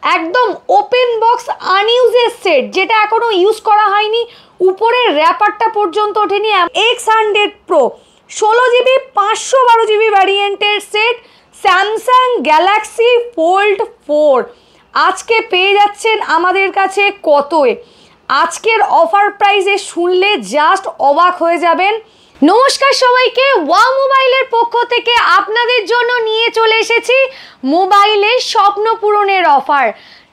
একদম open box আনইউজের set, যেটা এখনো ইউজ করা হয়নি, উপরের র্যাপারটা পর্যন্ত ওঠেনি। X100 Pro 16GB 512GB ভ্যারিয়েন্টের সেট, স্যামসাং গ্যালাক্সি ফোল্ড 4 আজকে পেয়ে যাচ্ছেন আমাদের কাছে কতয়? আজকের অফার প্রাইসে শুনলে জাস্ট অবাক হয়ে যাবেন। নমস্কার সবাইকে, ওয়াও মোবাইলের পক্ষ থেকে আপনাদের জন্য নিয়ে চলে এসেছি মোবাইলের স্বপ্ন পূরণের অফার।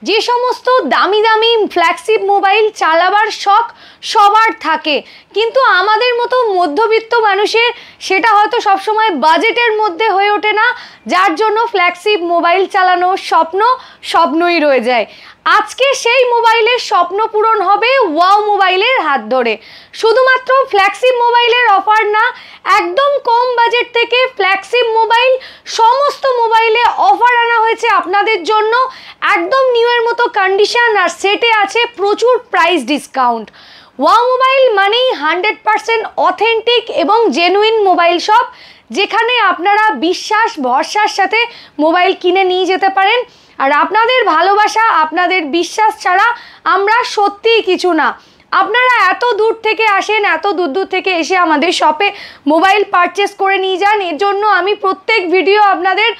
যে সমস্ত দামি দামি ফ্ল্যাগশিপ মোবাইল চালাবার শখ সবার থাকে, কিন্তু আমাদের মতো মধ্যবিত্ত মানুষের সেটা হয়তো সবসময় বাজেটের মধ্যে হয়ে ওঠে না, যার জন্য ফ্ল্যাগশিপ মোবাইল চালানোর স্বপ্নই রয়ে যায়। আজকে সেই মোবাইলের স্বপ্ন পূরণ হবে ওয়াও মোবাইলের হাত ধরে। শুধুমাত্র ফ্ল্যাগশিপ মোবাইলের অফার না, একদম কম বাজেট থেকে ফ্ল্যাগশিপ মোবাইল সমস্ত মোবাইলে অফার আনা হয়েছে আপনাদের জন্য। একদম নিউয়ের মতো কন্ডিশন আর সেটে আছে প্রচুর প্রাইস ডিসকাউন্ট। ওয়াও মোবাইল মানেই 100% অথেন্টিক এবং জেনুইন মোবাইল শপ, যেখানে আপনারা বিশ্বাস ভরসার সাথে মোবাইল কিনে নিয়ে যেতে পারেন। আর আপনাদের ভালোবাসা, আপনাদের বিশ্বাস ছাড়া আমরা সত্যিই কিছু না। আপনারা এত দূর থেকে আসেন, এত দূর থেকে এসে আমাদের শপে মোবাইল পারচেস করে নিয়ে যান, এর জন্য আমি প্রত্যেক ভিডিও আপনাদের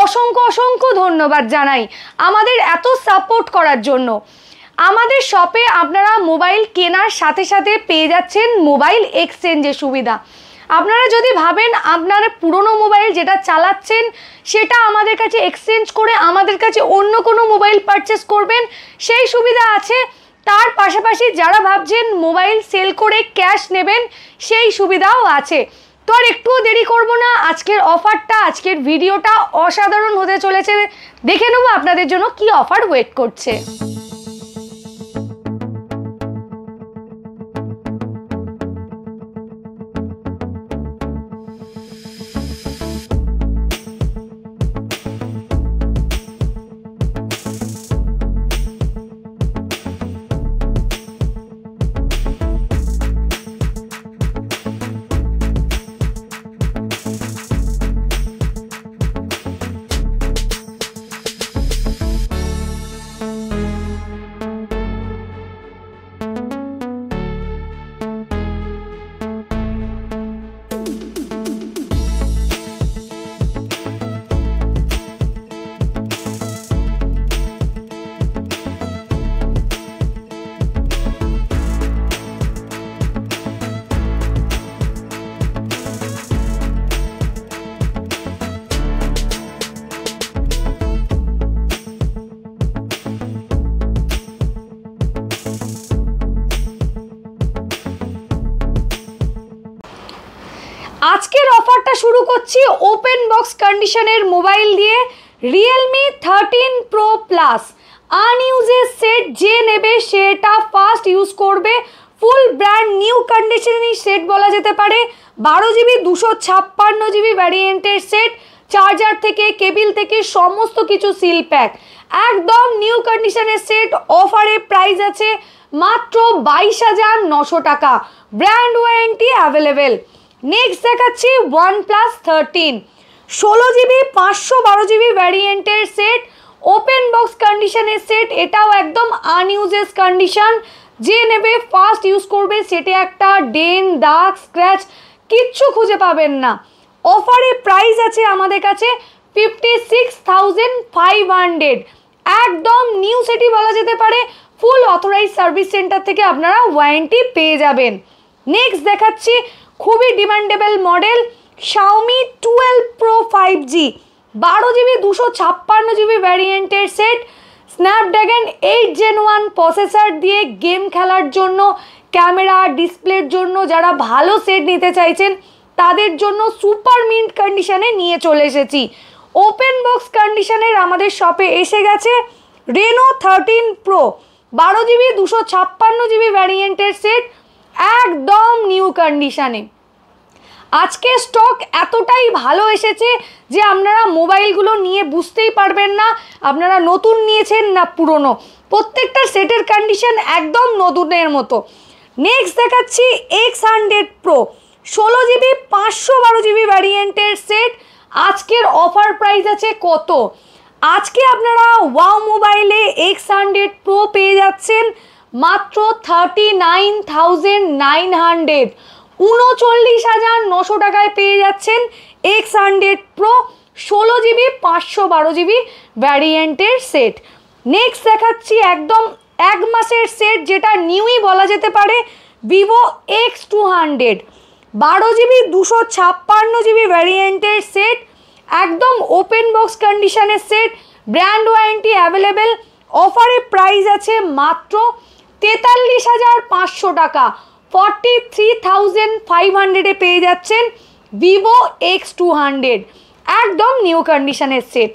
অসংখ্য ধন্যবাদ জানাই আমাদের এত সাপোর্ট করার জন্য। আমাদের শপে আপনারা মোবাইল কেনার সাথে সাথে পেয়ে যাচ্ছেন মোবাইল এক্সচেঞ্জের সুবিধা। আপনারা যদি ভাবেন আপনার পুরনো মোবাইল যেটা চালাচ্ছেন সেটা আমাদের কাছে এক্সচেঞ্জ করে আমাদের কাছে অন্য কোনো মোবাইল পারচেস করবেন, সেই সুবিধা আছে। তার পাশাপাশি যারা ভাবছেন মোবাইল সেল করে ক্যাশ নেবেন, সেই সুবিধাও আছে। তো আর একটুও দেরি করব না, আজকের অফারটা, আজকের ভিডিওটা অসাধারণ হতে চলেছে। দেখে নেব আপনাদের জন্য কি অফার ওয়েট করছে। আজকের অফারটা শুরু করছি ওপেন বক্স কন্ডিশনের মোবাইল দিয়ে। রিয়েলমি 13 Pro Plus আনইউজের সেট, যে নেবে সেটা ফার্স্ট ইউজ করবে। ফুল ব্র্যান্ড নিউ কন্ডিশনের সেট বলা যেতে পারে। 12GB 256GB ভ্যারিয়েন্টের সেট, চার্জার থেকে কেবিল থেকে সমস্ত কিছু সিল প্যাক, একদম নিউ কন্ডিশনের সেট। অফারে প্রাইস আছে মাত্র 22,900 টাকা, ব্র্যান্ড ওয়ারেন্টি অ্যাভেলেবেল। নেক্সট দেখাচ্ছি OnePlus 13 16GB 512GB ভ্যারিয়েন্টের সেট, ওপেন বক্স কন্ডিশনের সেট। এটাও একদম আনইউজেস কন্ডিশন, যে নেবে ফার্স্ট ইউজ করবে সেটে একটা ডেন দাগ স্ক্র্যাচ কিচ্ছু খুঁজে পাবেন না। অফারে প্রাইস আছে আমাদের কাছে 56,500, একদম নিউ সেটই বলা যেতে পারে। ফুল অথরাইজ সার্ভিস সেন্টার থেকে আপনারা ওয়ারেন্টি পেয়ে যাবেন। নেক্সট দেখাচ্ছি খুবই demandable model Xiaomi 12 Pro 5G 12GB 256GB ভ্যারিয়েন্টের সেট, স্ন্যাপড্রাগন 8 Gen 1 প্রসেসর দিয়ে গেম খেলার জন্য, ক্যামেরা ডিসপ্লের জন্য যারা ভালো সেট নিতে চাইছেন তাদের জন্য সুপার মিন্ট কন্ডিশনে নিয়ে চলে এসেছি। ওপেন বক্স কন্ডিশনের আমাদের শপে এসে গেছে Reno 13 Pro 12GB 256GB ভ্যারিয়েন্টের সেট, একদম নিউ কন্ডিশনে। আজকে স্টক এতটাই ভালো এসেছে যে আপনারা মোবাইলগুলো নিয়ে বুঝতেই পারবেন না আপনারা নতুন নিয়েছেন না পুরনো। প্রত্যেকটা সেটের কন্ডিশন একদম নতুনের মতো। নেক্সট দেখাচ্ছি X100 Pro 16GB 512GB ভ্যারিয়েন্টের সেট। আজকের অফার প্রাইস আছে কত? আজকে আপনারা ওয়াও মোবাইলে X100 Pro পেয়ে যাচ্ছেন মাত্র 39,900, 39,900 টাকায় পেয়ে যাচ্ছেন X100 Pro 16GB 512GB ভ্যারিয়েন্টের সেট। নেক্সট দেখাচ্ছি একদম এক মাসের সেট, যেটা নিউই বলা যেতে পারে, Vivo X200 12GB 256GB ভ্যারিয়েন্টের সেট, একদম ওপেন বক্স কন্ডিশনের সেট, ব্র্যান্ড ওয়ারেন্টি অ্যাভেলেবেল, অফারে প্রাইস আছে মাত্র 43,500 টাকা, 43,500 পেয়ে যাচ্ছেন Vivo X200, একদম নিউ কন্ডিশনের সেট।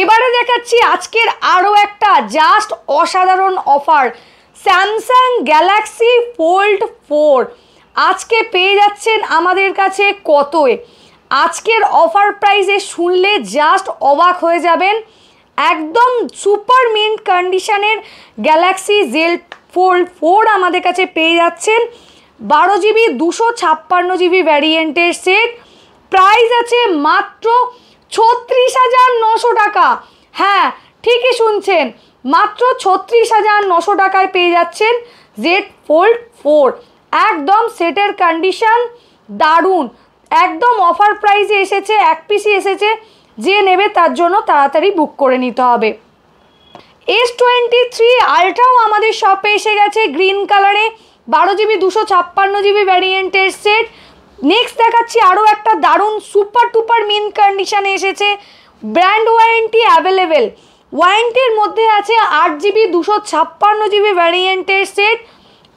এবারে দেখাচ্ছি আজকের আরও একটা জাস্ট অসাধারণ অফার, স্যামসাং গ্যালাক্সি ফোল্ড 4 আজকে পেয়ে যাচ্ছেন আমাদের কাছে কতয়? আজকের অফার প্রাইসে শুনলে জাস্ট অবাক হয়ে যাবেন। একদম সুপার মিন্ট কন্ডিশনের গ্যালাক্সি জেল ফোল্ড 4 আমাদের কাছে পেয়ে যাচ্ছেন 12GB 256GB ভ্যারিয়েন্টের সেট, প্রাইস আছে মাত্র 36,900 টাকা। হ্যাঁ, ঠিকই শুনছেন, মাত্র 36,900 টাকায় পেয়ে যাচ্ছেন জেড ফোল্ড 4, একদম সেটের কন্ডিশন দারুণ, একদম অফার প্রাইসে এসেছে, এক পিসই এসেছে, যে নেবে তার জন্য তাড়াতাড়ি বুক করে নিতে হবে। S23 আলট্রাও আমাদের শপে এসে গেছে গ্রিন কালারে, 12GB 256GB ভ্যারিয়েন্টের সেট। নেক্সট দেখাচ্ছি আরও একটা দারুণ সুপার টুপার মিন কন্ডিশনে এসেছে, ব্র্যান্ড ওয়ারেন্টি অ্যাভেলেবেল, ওয়ারেন্টির মধ্যে আছে 8GB 256GB ভ্যারিয়েন্টের সেট,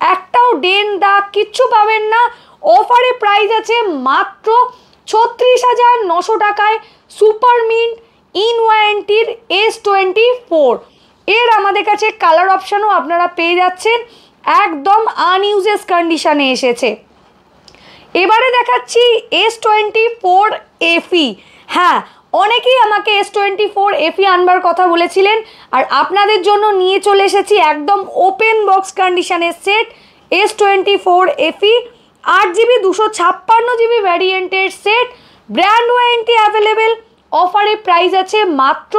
একটাও ডেন দাগ কিচ্ছু পাবেন না, অফারে প্রাইস আছে মাত্র 36,900 টাকায় সুপার মিন্ট ইন ওয়ারেন্টির S24। এর আমাদের কাছে কালার অপশানও আপনারা পেয়ে যাচ্ছেন, একদম আনইউজেস কন্ডিশনে এসেছে। এবারে দেখাচ্ছি S24 FE। হ্যাঁ, অনেকেই আমাকে S24 FE আনবার কথা বলেছিলেন, আর আপনাদের জন্য নিয়ে চলে এসেছি একদম ওপেন বক্স কন্ডিশনের set S24 FE, 8GB 256GB ভ্যারিয়েন্টের সেট, ব্র্যান্ড ওয়ারেন্টি অ্যাভেলেবেল, অফারে প্রাইস আছে মাত্র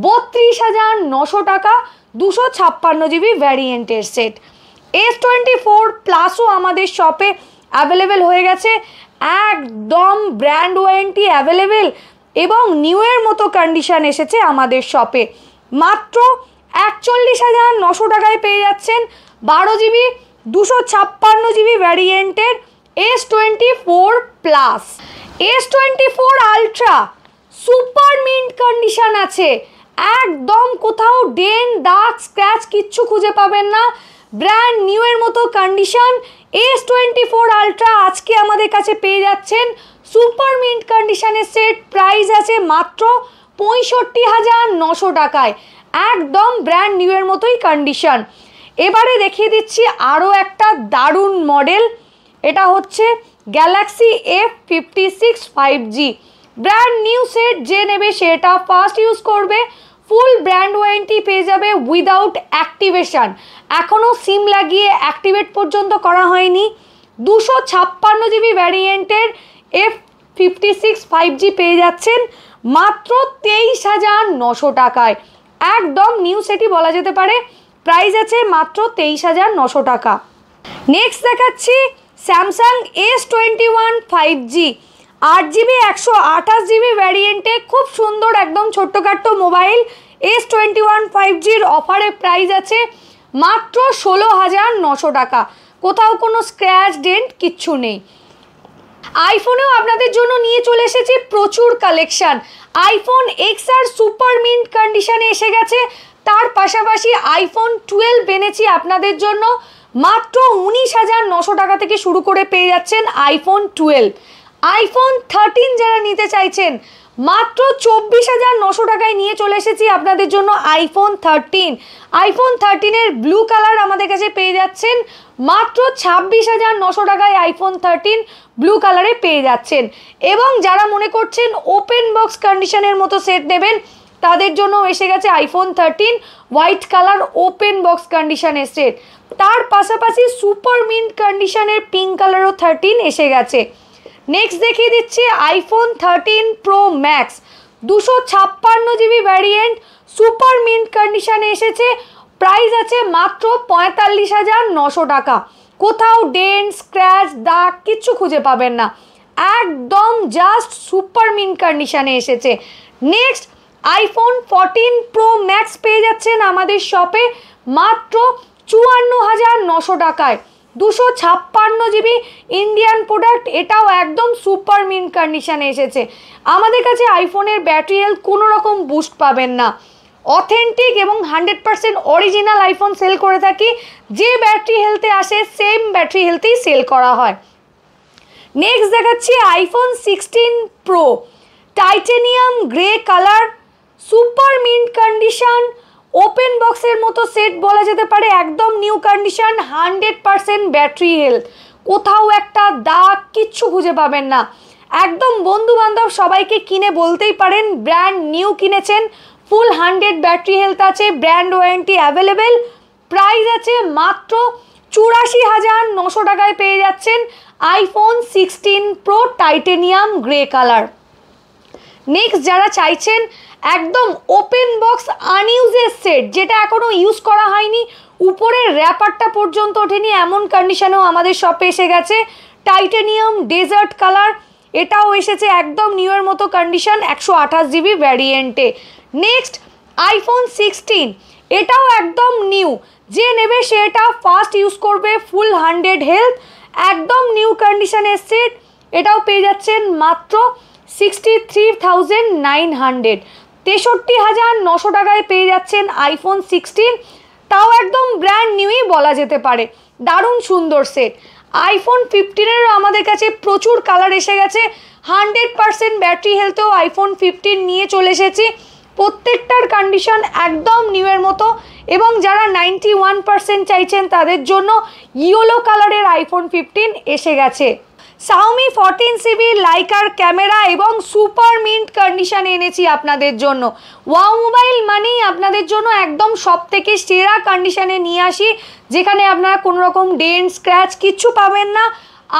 32,900 টাকা, 256GB ভ্যারিয়েন্টের সেট। S24 প্লাসও আমাদের শপে অ্যাভেলেবেল হয়ে গেছে, একদম ব্র্যান্ড ওয়ারেন্টি অ্যাভেলেবেল এবং নিউয়ের মতো কন্ডিশন এসেছে আমাদের শপে, মাত্র 41,900 টাকায় পেয়ে যাচ্ছেন 12GB 256GB ভ্যারিয়েন্টের S24 plus. S24 ultra super mint condition আছে, একদম কোথাও ডেন দাগ স্ক্র্যাচ কিচ্ছু খুঁজে পাবেন না, ব্র্যান্ড নিউয়ের মতো কন্ডিশন। S24 আলট্রা আজকে আমাদের কাছে পেয়ে যাচ্ছেন সুপার মিন্ট কন্ডিশনের সেট, প্রাইস আছে মাত্র 65,900 টাকায়, একদম ব্র্যান্ড নিউয়ের মতোই কন্ডিশন। এবারে দেখিয়ে দিচ্ছি আরও একটা দারুণ মডেল, এটা হচ্ছে Galaxy F56 5G, brand new set, যে নেবে সেটা ফার্স্ট ইউজ করবে, ফুল ব্র্যান্ড ওয়ারেন্টি পেয়ে যাবে উইদাউট অ্যাক্টিভেশন, এখনও সিম লাগিয়ে অ্যাক্টিভেট পর্যন্ত করা হয়নি। 256GB ভ্যারিয়েন্টের F56 5G পেয়ে যাচ্ছেন মাত্র 23,900 টাকায়, একদম নিউ সেটই বলা যেতে পারে, প্রাইস আছে মাত্র 23,900 টাকা। নেক্সট দেখাচ্ছি Samsung S21 5G, 8GB 128GB ভ্যারিয়েন্টে, খুব সুন্দর একদম ছোট্টখাট্ট মোবাইল। S21 5Gর অফারে প্রাইস আছে মাত্র 16,900 টাকা, কোথাও কোনো স্ক্র্যাচ ডেন্ট কিচ্ছু নেই। আইফোনেও আপনাদের জন্য নিয়ে চলে এসেছি প্রচুর collection, iPhone XR super mint কন্ডিশনে এসে গেছে, তার পাশাপাশি আইফোন 12 এনেছি আপনাদের জন্য, মাত্র 19,900 টাকা থেকে শুরু করে পেয়ে যাচ্ছেন আইফোন 12। আইফোন 13 যারা নিতে চাইছেন মাত্র 24,900 টাকায় নিয়ে চলে এসেছি আপনাদের জন্য আইফোন 13। আইফোন 13-এর ব্লু কালার আমাদের কাছে পেয়ে যাচ্ছেন মাত্র 26,900 টাকায়, আইফোন 13 ব্লু কালারে পেয়ে যাচ্ছেন। এবং যারা মনে করছেন ওপেন বক্স কন্ডিশনের মতো সেট নেবেন, তাদের জন্য এসে গেছে iPhone 13 white colour open box কন্ডিশনের সেট, তার পাশাপাশি সুপার মিন্ট কন্ডিশনের পিঙ্ক কালারও 13 এসে গেছে। নেক্সট দেখিয়ে দিচ্ছি iPhone 13 pro max, 256GB variant, super mint কন্ডিশনে এসেছে, প্রাইস আছে মাত্র ৪৫,৯০০ টাকা। কোথাও ডেন্ট, স্ক্র্যাচ, দাগ কিচ্ছু খুঁজে পাবেন না, একদম জাস্ট সুপার মিন্ট কন্ডিশনে এসেছে। নেক্সট আইফোন 14 প্রো ম্যাক্স পেয়ে যাচ্ছেন আমাদের শপে মাত্র ৫৪,৯০০ টাকায়। 256 জিবি ইন্ডিয়ান প্রোডাক্ট, এটাও একদম সুপার মিন্ট কন্ডিশনে এসেছে। আমাদের কাছে আইফোনের ব্যাটারি হেলথ কোনো রকম বুস্ট পাবেন না, অথেন্টিক এবং 100% অরিজিনাল আইফোন সেল করে থাকি। যে ব্যাটারি হেলথে আসে সেম ব্যাটারি হেলথেই সেল করা হয়। নেক্সট দেখাচ্ছি iPhone 16 pro, titanium grey colour, super mint condition, open বক্সের মতো সেট বলা যেতে পারে, একদম নিউ কন্ডিশন, 100% ব্যাটারি হেলথ, কোথাও একটা দাগ কিচ্ছু খুঁজে পাবেন না। একদম বন্ধু বান্ধব সবাইকে কিনে বলতেই পারেন ব্র্যান্ড নিউ কিনেছেন। ফুল 100 ব্যাটারি হেলথ আছে, ব্র্যান্ড ওয়ারেন্টি অ্যাভেলেবেল। প্রাইস আছে মাত্র ৮৪,৯০০ টাকায় পেয়ে যাচ্ছেন iPhone 16 pro titanium grey colour. Next যারা চাইছেন একদম ওপেন বক্স আনইউজের সেট, যেটা এখনও ইউজ করা হয়নি, উপরের র্যাপারটা পর্যন্ত ওঠেনি, এমন কন্ডিশনেও আমাদের শপে এসে গেছে। টাইটেনিয়াম ডেজার্ট কালার, এটাও এসেছে একদম নিউয়ের মতো কন্ডিশন, 128 জিবি ভ্যারিয়েন্টে। নেক্সট আইফোন 16, এটাও একদম নিউ, যে নেবে সে এটা ফার্স্ট ইউজ করবে, ফুল 100 হেলথ, একদম নিউ কন্ডিশনের সেট, এটাও পেয়ে যাচ্ছেন মাত্র 63,900, 63,900 টাকায় পেয়ে যাচ্ছেন আইফোন 16, তাও একদম ব্র্যান্ড নিউই বলা যেতে পারে। দারুণ সুন্দর সেট। আইফোন 15-এরও আমাদের কাছে প্রচুর কালার এসে গেছে, 100% ব্যাটারি হেলথেও আইফোন 15 নিয়ে চলে এসেছি, প্রত্যেকটার কন্ডিশন একদম নিউয়ের মতো। এবং যারা 91% চাইছেন তাদের জন্য ইয়েলো কালারের আইফোন 15 এসে গেছে। Xiaomi 14CB লাইকার ক্যামেরা এবং সুপার মিন্ট কন্ডিশন এনেছি আপনাদের জন্য। ওয়াও মোবাইল মানেই আপনাদের জন্য একদম সব থেকে সেরা কন্ডিশনে নিয়ে আসি, যেখানে আপনারা কোনো রকম ডেন্ট, স্ক্র্যাচ কিচ্ছু পাবেন না।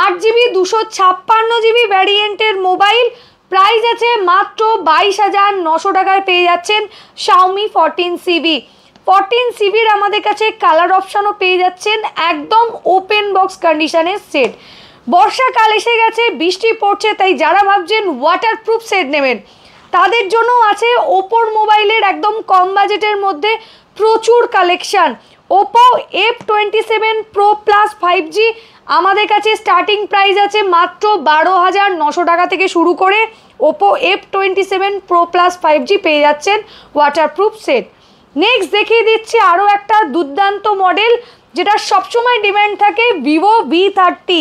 8GB 256GB ভ্যারিয়েন্টের মোবাইল, প্রাইস আছে মাত্র 22,900 টাকায় পেয়ে যাচ্ছেন Xiaomi 14CB। 14CBর আমাদের কাছে কালার অপশানও পেয়ে যাচ্ছেন, একদম ওপেন বক্স কন্ডিশনের সেট। বর্ষাকাল এসে গেছে, বৃষ্টি পড়ছে, তাই যারা ভাবছেন ওয়াটারপ্রুফ সেট নেবেন তাদের জন্য আছে ওপোর মোবাইলের একদম কম বাজেটের মধ্যে প্রচুর collection. Oppo F27 Pro Plus 5G আমাদের কাছে স্টার্টিং প্রাইস আছে মাত্র 12,900 টাকা থেকে শুরু করে Oppo F27 Pro Plus 5G পেয়ে যাচ্ছেন ওয়াটারপ্রুফ সেট। নেক্সট দেখিয়ে দিচ্ছি আরও একটা দুর্দান্ত মডেল, যেটা সবসময় ডিমান্ড থাকে, Vivo V30।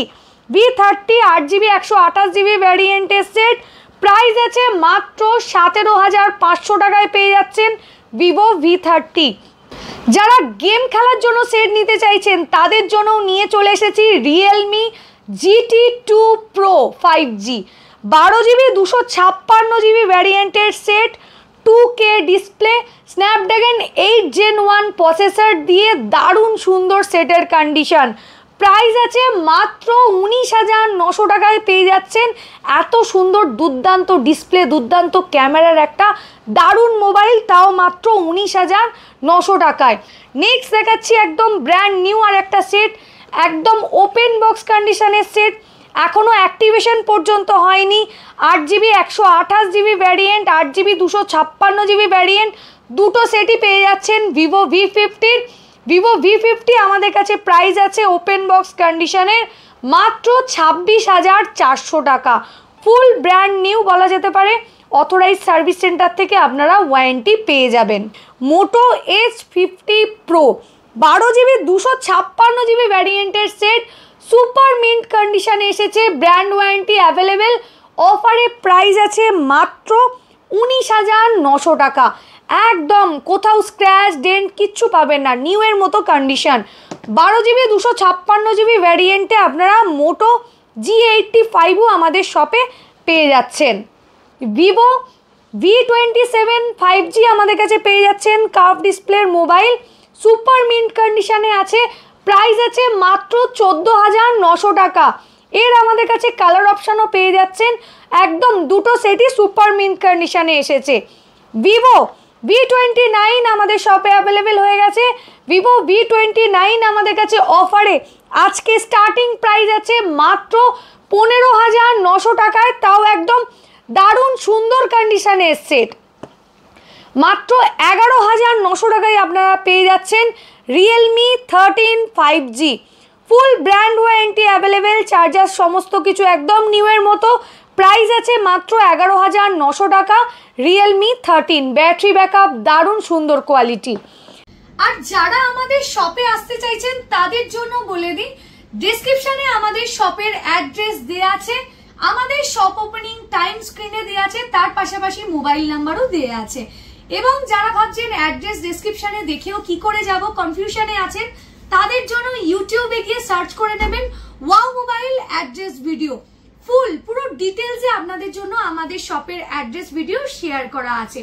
V30 8GB 128GB ভ্যারিয়েন্টের set, price আছে মাত্র 17,500 টাকায় পেয়ে যাচ্ছেন ভিভো V30। যারা গেম খেলার জন্য সেট নিতে চাইছেন তাদের জন্যও নিয়ে চলে এসেছি Realme GT2 Pro 5G, 12GB 256GB ভ্যারিয়েন্টের set, 2K display, Snapdragon 8 Gen 1 processor দিয়ে দারুণ সুন্দর সেটের কন্ডিশন। প্রাইস আছে মাত্র 19,900 টাকায় পেয়ে যাচ্ছেন এত সুন্দর দুর্দান্ত ডিসপ্লে, দুর্দান্ত ক্যামেরার একটা দারুণ মোবাইল, তাও মাত্র 19,900 টাকায়। নেক্সট দেখাচ্ছি একদম ব্র্যান্ড নিউ আর একটা সেট, একদম ওপেন বক্স কন্ডিশনের সেট, এখনও অ্যাক্টিভেশন পর্যন্ত হয়নি। 8GB 128GB variant, 8GB 256GB variant, দুটো সেটই পেয়ে যাচ্ছেন ভিভো V50। ভিভো V50 আমাদের কাছে প্রাইস আছে ওপেন বক্স কন্ডিশনের মাত্র 26,400 টাকা, ফুল ব্র্যান্ড নিউ বলা যেতে পারে। অথরাইজ সার্ভিস সেন্টার থেকে আপনারা ওয়ারেন্টি পেয়ে যাবেন। Moto H50 Pro 12GB 256GB ভ্যারিয়েন্টের সেট, সুপার মিন্ট কন্ডিশনে এসেছে, ব্র্যান্ড ওয়ারেন্টি অ্যাভেলেবেল। অফারে প্রাইস আছে মাত্র 19,900 টাকা, একদম কোথাও স্ক্র্যাচ ডেন্ট কিচ্ছু পাবেন না, নিউয়ের মতো কন্ডিশন। 12GB 256GB ভ্যারিয়েন্টে আপনারা মোটো G85ও আমাদের শপে পেয়ে যাচ্ছেন। ভিভো V27 5G আমাদের কাছে পেয়ে যাচ্ছেন, কার্ভ ডিসপ্লের মোবাইল, সুপার মিন্ট কন্ডিশনে আছে, প্রাইস আছে মাত্র 14,900 টাকা। এর আমাদের কাছে কালার অপশানও পেয়ে যাচ্ছেন, একদম দুটো সেটই সুপার মিন্ট কন্ডিশনে এসেছে। ভিভো V29 আমাদের শপে অ্যাভেলেবেল হয়ে গেছে। ভিভো V29 আমাদের কাছে অফারে আজকে স্টার্টিং প্রাইস আছে মাত্র 15,900 টাকায়, তাও একদম দারুণ সুন্দর কন্ডিশনের সেট। মাত্র 11,900 টাকায় আপনারা পেয়ে যাচ্ছেন রিয়েলমি 13 5G। ফুল ব্র্যান্ড ওয়ারেন্টি অ্যাভেলেবেল, চার্জার সমস্ত কিছু একদম নিউয়ের মতো। প্রাইস আছে মাত্র 11,900 টাকা, রিয়েলমি 13। ব্যাটারি ব্যাকআপ দারুণ সুন্দর কোয়ালিটি। আর যারা আমাদের শপে আসতে চাইছেন তাদের জন্য বলে দিই, ডেসক্রিপশনে আমাদের শপের অ্যাড্রেস দেয়া আছে, আমাদের শপ ওপেনিং টাইম স্ক্রিনে দেয়া আছে, তার পাশাপাশি মোবাইল নাম্বারও দেয়া আছে। এবং যারা ভাবছেন অ্যাড্রেস ডেসক্রিপশনে দেখেও কি করে যাব, কনফিউশনে আছেন, তাদের জন্য ইউটিউবে গিয়ে সার্চ করে নেবেন ওয়াও মোবাইল অ্যাড্রেস ভিডিও। পুরো ডিটেলসে আপনাদের জন্য আমাদের শপের অ্যাড্রেস ভিডিও শেয়ার করা আছে।